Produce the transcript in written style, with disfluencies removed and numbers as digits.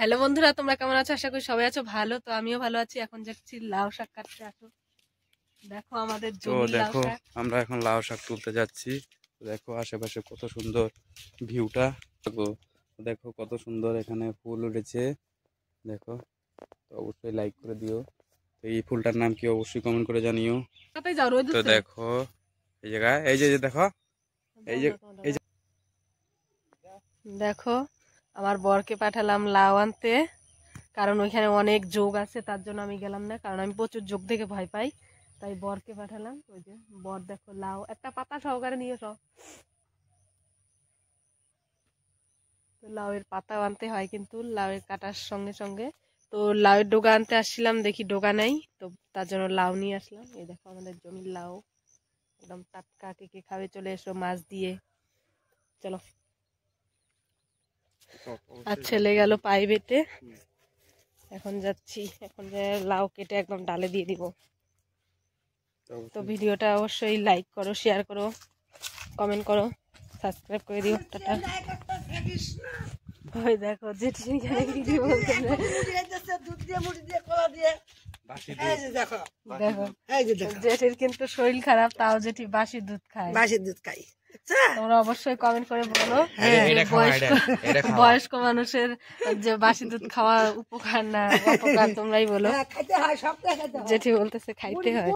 Hello বন্ধুরা, তোমরা কেমন আছো? আশা করি সবাই আছো ভালো। তো আমিও ভালো আছি। এখন যাচ্ছি লাউ শাক কাটতে। আসো দেখো আমাদের তো জমির লাউ দেখো শাক। আমরা এখন লাউ শাক তুলতে যাচ্ছি। দেখো আশেপাশে কত সুন্দর ভিউটা। দেখো দেখো কত সুন্দর এখানে ফুল উঠেছে। দেখো, তো অবশ্যই লাইক করে দিও। তো এই ফুলটার নাম কি অবশ্যই কমেন্ট করে জানিও। কোথায় যাও? রোদ তো উঠছে। দেখো এই জায়গায় এই যে দেখো এই যে এই যে দেখো আমার বরকে পাঠালাম লাউ আনতে, কারণ ওইখানে অনেক যোগ আছে, তার জন্য আমি গেলাম না, কারণ আমি প্রচুর যোগ দেখে ভয় পাই। তাই বরকে পাঠালাম। ওই যে বর দেখো লাউ একটা পাতা সহকারে নিয়ে সব। তো লাউয়ের পাতাও আনতে হয়, কিন্তু লাউয়ের কাটার সঙ্গে সঙ্গে। তো লাউয়ের ডোগা আনতে আসছিলাম, দেখি ডোগা নাই, তো তার জন্য লাউ নিয়ে আসলাম। এই দেখো আমাদের জমির লাউ, একদম টাটকা। কে কে খাবে চলে এসো মাছ দিয়ে। চলো। আর ছেলে গেল পাই বেটে। এখন যাচ্ছি, এখন যে লাউ কেটে একদম ডালে দিয়ে দিব। তো ভিডিওটা অবশ্যই লাইক করো, শেয়ার করো, কমেন্ট করো, সাবস্ক্রাইব করে দিও। টাটা। ওই দেখো জেঠি এখানে কি বলতে দেখো জেঠির কিন্তু শরীর খারাপ, তাও জেঠি বাসি দুধ খায়। তোমরা অবশ্যই কমেন্ট করে বলো বয়স্ক মানুষের যে বাসি দুধ খাওয়া উপকার না অপকার, তোমরাই বলো। জেঠি বলতেছে খাইতে হয়।